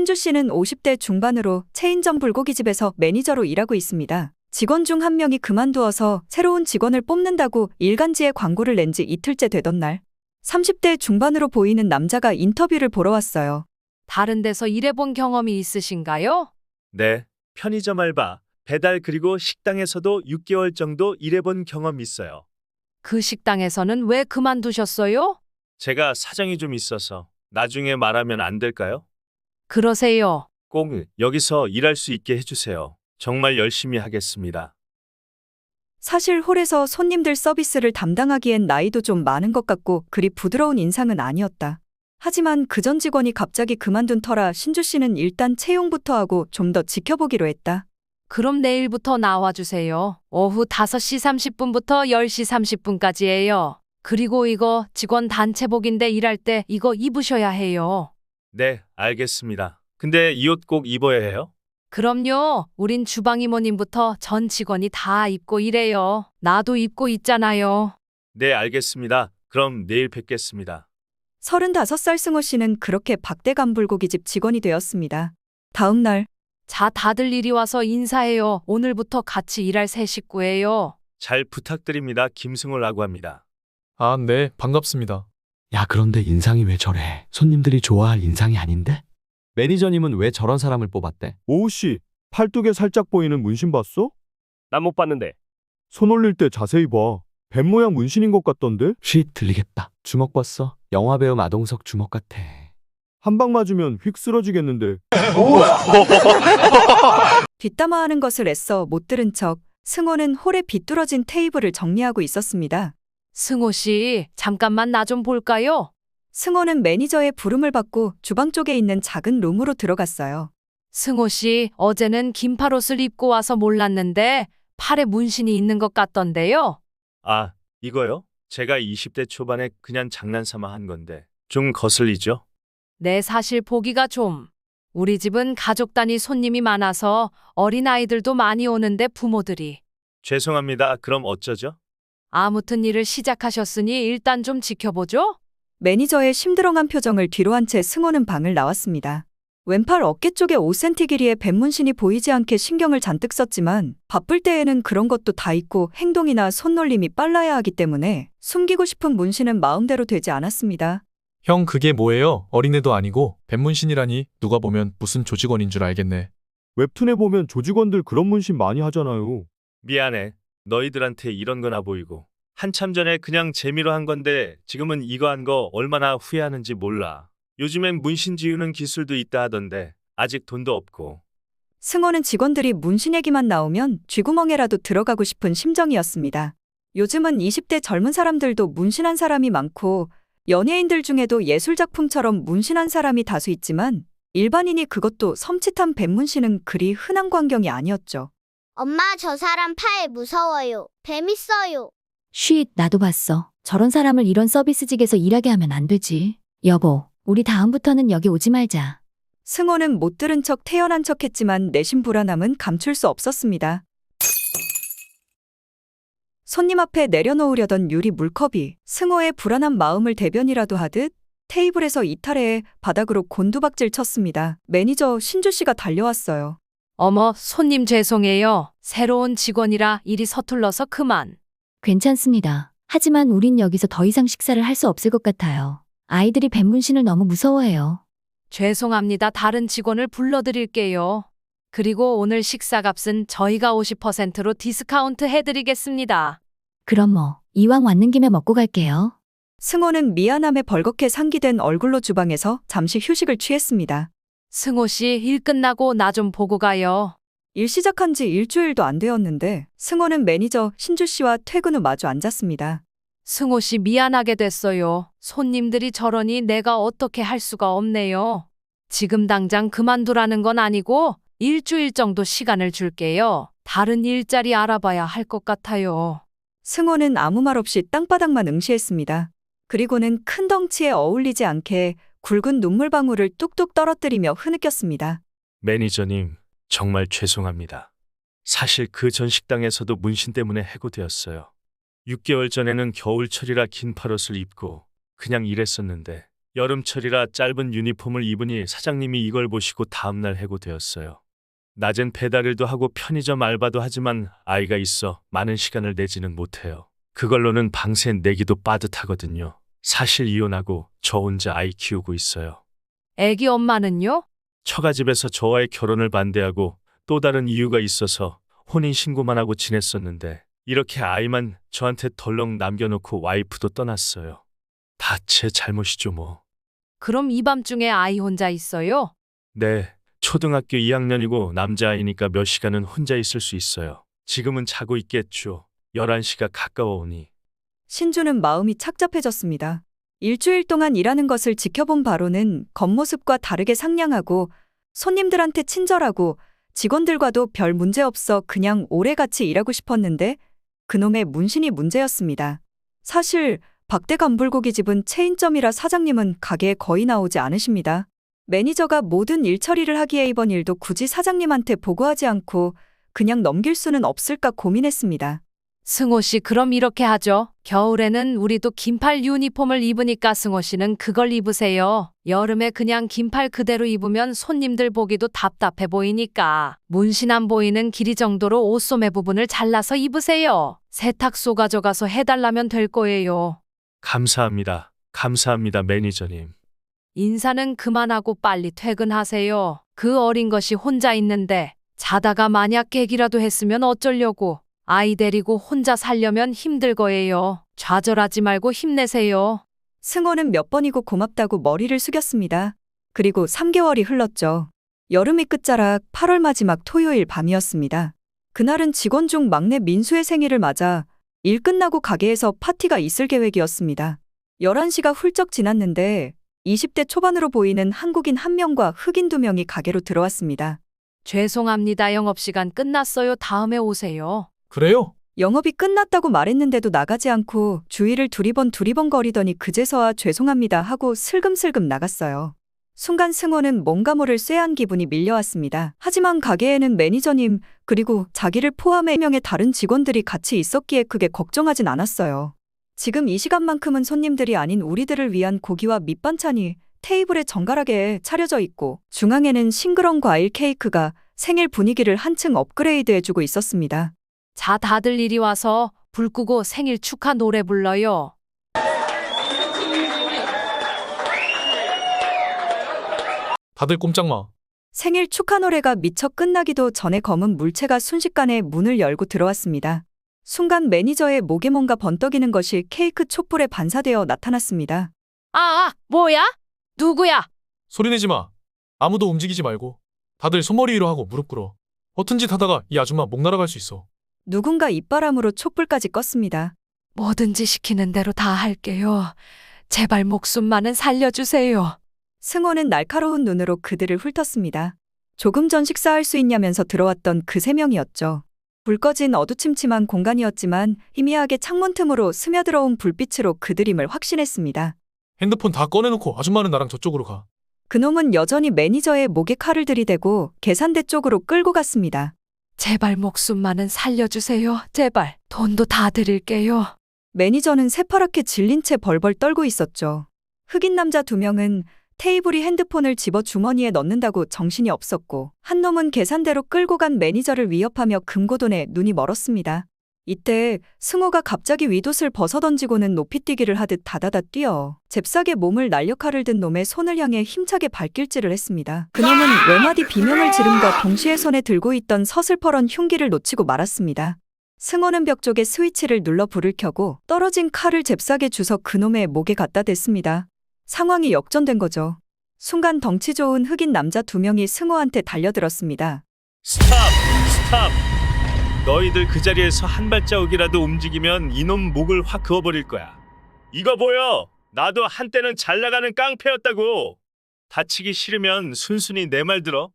신주 씨는 50대 중반으로 체인점 불고기집에서 매니저로 일하고 있습니다. 직원 중 한 명이 그만두어서 새로운 직원을 뽑는다고 일간지에 광고를 낸 지 이틀째 되던 날, 30대 중반으로 보이는 남자가 인터뷰를 보러 왔어요. 다른 데서 일해본 경험이 있으신가요? 네, 편의점 알바, 배달 그리고 식당에서도 6개월 정도 일해본 경험 있어요. 그 식당에서는 왜 그만두셨어요? 제가 사정이 좀 있어서 나중에 말하면 안 될까요? 그러세요. 꼭 여기서 일할 수 있게 해주세요. 정말 열심히 하겠습니다. 사실 홀에서 손님들 서비스를 담당하기엔 나이도 좀 많은 것 같고 그리 부드러운 인상은 아니었다. 하지만 그 전 직원이 갑자기 그만둔 터라 신주 씨는 일단 채용부터 하고 좀 더 지켜보기로 했다. 그럼 내일부터 나와주세요. 오후 5시 30분부터 10시 30분까지예요. 그리고 이거 직원 단체복인데 일할 때 이거 입으셔야 해요. 네, 알겠습니다. 근데 이 옷 꼭 입어야 해요? 그럼요. 우린 주방 이모님부터 전 직원이 다 입고 일해요. 나도 입고 있잖아요. 네, 알겠습니다. 그럼 내일 뵙겠습니다. 35살 승호 씨는 그렇게 박대감 불고기집 직원이 되었습니다. 다음 날, 자, 다들 이리 와서 인사해요. 오늘부터 같이 일할 새 식구예요. 잘 부탁드립니다. 김승호라고 합니다. 아, 네, 반갑습니다. 야, 그런데 인상이 왜 저래? 손님들이 좋아할 인상이 아닌데? 매니저님은 왜 저런 사람을 뽑았대? 오우씨, 팔뚝에 살짝 보이는 문신 봤어? 난 못 봤는데. 손 올릴 때 자세히 봐. 뱀 모양 문신인 것 같던데? 쉿, 들리겠다. 주먹 봤어? 영화배우 마동석 주먹 같아. 한 방 맞으면 휙 쓰러지겠는데. 뒷담화하는 것을 애써 못 들은 척 승호는 홀에 비뚤어진 테이블을 정리하고 있었습니다. 승호 씨, 잠깐만 나 좀 볼까요? 승호는 매니저의 부름을 받고 주방 쪽에 있는 작은 룸으로 들어갔어요. 승호 씨, 어제는 긴팔 옷을 입고 와서 몰랐는데 팔에 문신이 있는 것 같던데요. 아, 이거요? 제가 20대 초반에 그냥 장난삼아 한 건데 좀 거슬리죠? 네, 사실 보기가 좀. 우리 집은 가족 단위 손님이 많아서 어린아이들도 많이 오는데 부모들이. 죄송합니다. 그럼 어쩌죠? 아무튼 일을 시작하셨으니 일단 좀 지켜보죠. 매니저의 심드렁한 표정을 뒤로 한 채 승호는 방을 나왔습니다. 왼팔 어깨 쪽에 5cm 길이의 뱀문신이 보이지 않게 신경을 잔뜩 썼지만 바쁠 때에는 그런 것도 다 있고 행동이나 손놀림이 빨라야 하기 때문에 숨기고 싶은 문신은 마음대로 되지 않았습니다. 형, 그게 뭐예요? 어린애도 아니고 뱀문신이라니 누가 보면 무슨 조직원인 줄 알겠네. 웹툰에 보면 조직원들 그런 문신 많이 하잖아요. 미안해. 너희들한테 이런 거나 보이고. 한참 전에 그냥 재미로 한 건데 지금은 이거 한 거 얼마나 후회하는지 몰라. 요즘엔 문신 지우는 기술도 있다 하던데 아직 돈도 없고. 승호는 직원들이 문신 얘기만 나오면 쥐구멍에라도 들어가고 싶은 심정이었습니다. 요즘은 20대 젊은 사람들도 문신한 사람이 많고 연예인들 중에도 예술작품처럼 문신한 사람이 다수 있지만 일반인이 그것도 섬찟한 뱀문신은 그리 흔한 광경이 아니었죠. 엄마, 저 사람 팔 무서워요. 뱀 있어요. 쉿, 나도 봤어. 저런 사람을 이런 서비스직에서 일하게 하면 안 되지. 여보, 우리 다음부터는 여기 오지 말자. 승호는 못 들은 척 태연한 척했지만 내심 불안함은 감출 수 없었습니다. 손님 앞에 내려놓으려던 유리 물컵이 승호의 불안한 마음을 대변이라도 하듯 테이블에서 이탈해 바닥으로 곤두박질 쳤습니다. 매니저 신주 씨가 달려왔어요. 어머, 손님 죄송해요. 새로운 직원이라 일이 서툴러서 그만. 괜찮습니다. 하지만 우린 여기서 더 이상 식사를 할 수 없을 것 같아요. 아이들이 뱀문신을 너무 무서워해요. 죄송합니다. 다른 직원을 불러드릴게요. 그리고 오늘 식사값은 저희가 50%로 디스카운트 해드리겠습니다. 그럼 뭐, 이왕 왔는 김에 먹고 갈게요. 승호는 미안함에 벌겋게 상기된 얼굴로 주방에서 잠시 휴식을 취했습니다. 승호 씨, 일 끝나고 나 좀 보고 가요. 일 시작한 지 일주일도 안 되었는데 승호는 매니저 신주 씨와 퇴근 후 마주 앉았습니다. 승호 씨 미안하게 됐어요. 손님들이 저러니 내가 어떻게 할 수가 없네요. 지금 당장 그만두라는 건 아니고 일주일 정도 시간을 줄게요. 다른 일자리 알아봐야 할 것 같아요. 승호는 아무 말 없이 땅바닥만 응시했습니다. 그리고는 큰 덩치에 어울리지 않게 굵은 눈물방울을 뚝뚝 떨어뜨리며 흐느꼈습니다. 매니저님, 정말 죄송합니다. 사실 그 전 식당에서도 문신 때문에 해고되었어요. 6개월 전에는 겨울철이라 긴팔옷을 입고 그냥 일했었는데 여름철이라 짧은 유니폼을 입으니 사장님이 이걸 보시고 다음날 해고되었어요. 낮엔 배달일도 하고 편의점 알바도 하지만 아이가 있어 많은 시간을 내지는 못해요. 그걸로는 방세 내기도 빠듯하거든요. 사실 이혼하고 저 혼자 아이 키우고 있어요. 애기 엄마는요? 처가집에서 저와의 결혼을 반대하고 또 다른 이유가 있어서 혼인신고만 하고 지냈었는데 이렇게 아이만 저한테 덜렁 남겨놓고 와이프도 떠났어요. 다 제 잘못이죠 뭐. 그럼 이 밤중에 아이 혼자 있어요? 네, 초등학교 2학년이고 남자아이니까 몇 시간은 혼자 있을 수 있어요. 지금은 자고 있겠죠. 11시가 가까워 오니. 신주는 마음이 착잡해졌습니다. 일주일 동안 일하는 것을 지켜본 바로는 겉모습과 다르게 상냥하고 손님들한테 친절하고 직원들과도 별 문제 없어 그냥 오래같이 일하고 싶었는데 그놈의 문신이 문제였습니다. 사실 박대 간불고기집은 체인점이라 사장님은 가게에 거의 나오지 않으십니다. 매니저가 모든 일 처리를 하기에 이번 일도 굳이 사장님한테 보고하지 않고 그냥 넘길 수는 없을까 고민했습니다. 승호 씨, 그럼 이렇게 하죠. 겨울에는 우리도 긴팔 유니폼을 입으니까 승호 씨는 그걸 입으세요. 여름에 그냥 긴팔 그대로 입으면 손님들 보기도 답답해 보이니까 문신 안 보이는 길이 정도로 옷소매 부분을 잘라서 입으세요. 세탁소 가져가서 해달라면 될 거예요. 감사합니다. 감사합니다, 매니저님. 인사는 그만하고 빨리 퇴근하세요. 그 어린 것이 혼자 있는데 자다가 만약 깨기라도 했으면 어쩌려고. 아이 데리고 혼자 살려면 힘들 거예요. 좌절하지 말고 힘내세요. 승호는 몇 번이고 고맙다고 머리를 숙였습니다. 그리고 3개월이 흘렀죠. 여름이 끝자락 8월 마지막 토요일 밤이었습니다. 그날은 직원 중 막내 민수의 생일을 맞아 일 끝나고 가게에서 파티가 있을 계획이었습니다. 11시가 훌쩍 지났는데 20대 초반으로 보이는 한국인 1명과 흑인 2명이 가게로 들어왔습니다. 죄송합니다. 영업시간 끝났어요. 다음에 오세요. 그래요? 영업이 끝났다고 말했는데도 나가지 않고 주위를 두리번 거리더니 그제서야 죄송합니다 하고 슬금슬금 나갔어요. 순간 승호는 뭔가 모를 쎄한 기분이 밀려왔습니다. 하지만 가게에는 매니저님 그리고 자기를 포함해 1명의 다른 직원들이 같이 있었기에 크게 걱정하진 않았어요. 지금 이 시간만큼은 손님들이 아닌 우리들을 위한 고기와 밑반찬이 테이블에 정갈하게 차려져 있고 중앙에는 싱그러운 과일 케이크가 생일 분위기를 한층 업그레이드해주고 있었습니다. 자, 다들 이리 와서 불 끄고 생일 축하 노래 불러요. 다들 꼼짝 마. 생일 축하 노래가 미처 끝나기도 전에 검은 물체가 순식간에 문을 열고 들어왔습니다. 순간 매니저의 목에 뭔가 번떡이는 것이 케이크 촛불에 반사되어 나타났습니다. 뭐야? 누구야? 소리내지 마. 아무도 움직이지 말고. 다들 손머리 위로 하고 무릎 꿇어. 허튼 짓 하다가 이 아줌마 목 날아갈 수 있어. 누군가 입바람으로 촛불까지 껐습니다. 뭐든지 시키는 대로 다 할게요. 제발 목숨만은 살려주세요. 승호는 날카로운 눈으로 그들을 훑었습니다. 조금 전 식사할 수 있냐면서 들어왔던 그 3명이었죠. 불 꺼진 어두침침한 공간이었지만 희미하게 창문 틈으로 스며들어온 불빛으로 그들임을 확신했습니다. 핸드폰 다 꺼내놓고 아줌마는 나랑 저쪽으로 가. 그놈은 여전히 매니저의 목에 칼을 들이대고 계산대 쪽으로 끌고 갔습니다. 제발 목숨만은 살려주세요. 제발. 돈도 다 드릴게요. 매니저는 새파랗게 질린 채 벌벌 떨고 있었죠. 흑인 남자 2명은 테이블이 핸드폰을 집어 주머니에 넣는다고 정신이 없었고 한 놈은 계산대로 끌고 간 매니저를 위협하며 금고돈에 눈이 멀었습니다. 이때 승호가 갑자기 윗옷을 벗어던지고는 높이뛰기를 하듯 다다다 뛰어 잽싸게 몸을 날려 칼을 든 놈의 손을 향해 힘차게 발길질을 했습니다. 그놈은 외마디 비명을 지름과 동시에 손에 들고 있던 서슬퍼런 흉기를 놓치고 말았습니다. 승호는 벽 쪽에 스위치를 눌러 불을 켜고 떨어진 칼을 잽싸게 주워 그놈의 목에 갖다 댔습니다. 상황이 역전된 거죠. 순간 덩치 좋은 흑인 남자 2명이 승호한테 달려들었습니다. 스탑! 너희들 그 자리에서 한 발자국이라도 움직이면 이놈 목을 확 그어버릴 거야. 이거 보여? 나도 한때는 잘 나가는 깡패였다고. 다치기 싫으면 순순히 내 말 들어.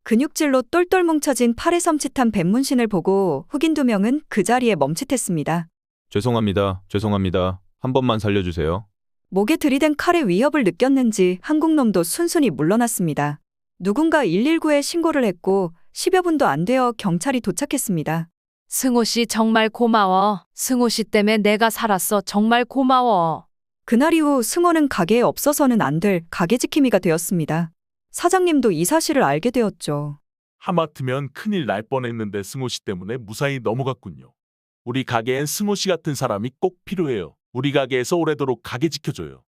근육질로 똘똘 뭉쳐진 팔에 섬찟한 뱃문신을 보고 흑인 2명은 그 자리에 멈칫했습니다. 죄송합니다. 한 번만 살려주세요. 목에 들이댄 칼의 위협을 느꼈는지 한국놈도 순순히 물러났습니다. 누군가 119에 신고를 했고 10여 분도 안 되어 경찰이 도착했습니다. 승호 씨 정말 고마워. 승호 씨 때문에 내가 살았어. 정말 고마워. 그날 이후 승호는 가게에 없어서는 안 될 가게 지킴이가 되었습니다. 사장님도 이 사실을 알게 되었죠. 하마터면 큰일 날 뻔했는데 승호 씨 때문에 무사히 넘어갔군요. 우리 가게엔 승호 씨 같은 사람이 꼭 필요해요. 우리 가게에서 오래도록 가게 지켜줘요.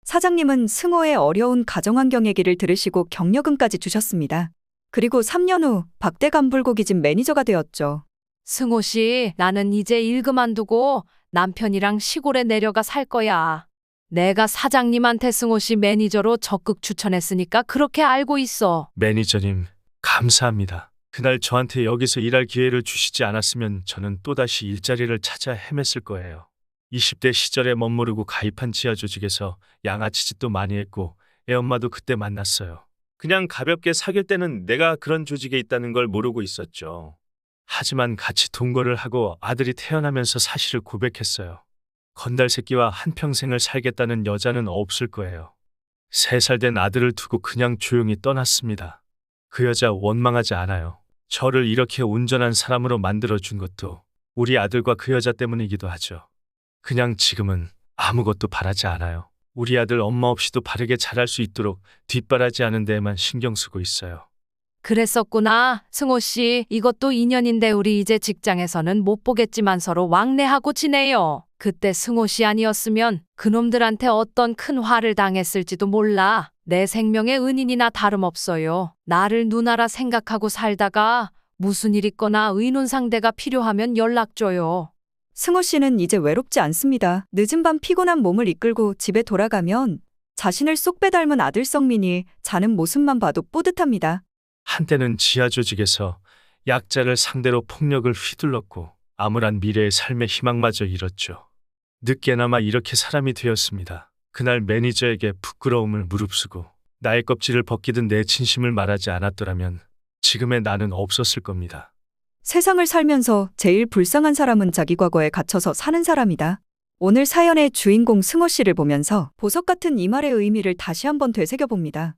사장님은 승호의 어려운 가정 환경 얘기를 들으시고 격려금까지 주셨습니다. 그리고 3년 후 박대간불고기집 매니저가 되었죠. 승호 씨, 나는 이제 일 그만두고 남편이랑 시골에 내려가 살 거야. 내가 사장님한테 승호 씨 매니저로 적극 추천했으니까 그렇게 알고 있어. 매니저님, 감사합니다. 그날 저한테 여기서 일할 기회를 주시지 않았으면 저는 또다시 일자리를 찾아 헤맸을 거예요. 20대 시절에 멋모르고 가입한 지하 조직에서 양아치 짓도 많이 했고 애엄마도 그때 만났어요. 그냥 가볍게 사귈 때는 내가 그런 조직에 있다는 걸 모르고 있었죠. 하지만 같이 동거를 하고 아들이 태어나면서 사실을 고백했어요. 건달 새끼와 한평생을 살겠다는 여자는 없을 거예요. 3살 된 아들을 두고 그냥 조용히 떠났습니다. 그 여자 원망하지 않아요. 저를 이렇게 온전한 사람으로 만들어준 것도 우리 아들과 그 여자 때문이기도 하죠. 그냥 지금은 아무것도 바라지 않아요. 우리 아들 엄마 없이도 바르게 자랄 수 있도록 뒷바라지 하는 데에만 신경 쓰고 있어요. 그랬었구나. 승호 씨, 이것도 인연인데 우리 이제 직장에서는 못 보겠지만 서로 왕래하고 지내요. 그때 승호 씨 아니었으면 그놈들한테 어떤 큰 화를 당했을지도 몰라. 내 생명의 은인이나 다름없어요. 나를 누나라 생각하고 살다가 무슨 일 있거나 의논 상대가 필요하면 연락 줘요. 승호 씨는 이제 외롭지 않습니다. 늦은 밤 피곤한 몸을 이끌고 집에 돌아가면 자신을 쏙 빼닮은 아들 성민이 자는 모습만 봐도 뿌듯합니다. 한때는 지하 조직에서 약자를 상대로 폭력을 휘둘렀고 암울한 미래의 삶의 희망마저 잃었죠. 늦게나마 이렇게 사람이 되었습니다. 그날 매니저에게 부끄러움을 무릅쓰고 나의 껍질을 벗기든 내 진심을 말하지 않았더라면 지금의 나는 없었을 겁니다. 세상을 살면서 제일 불쌍한 사람은 자기 과거에 갇혀서 사는 사람이다. 오늘 사연의 주인공 승호 씨를 보면서 보석 같은 이 말의 의미를 다시 한번 되새겨봅니다.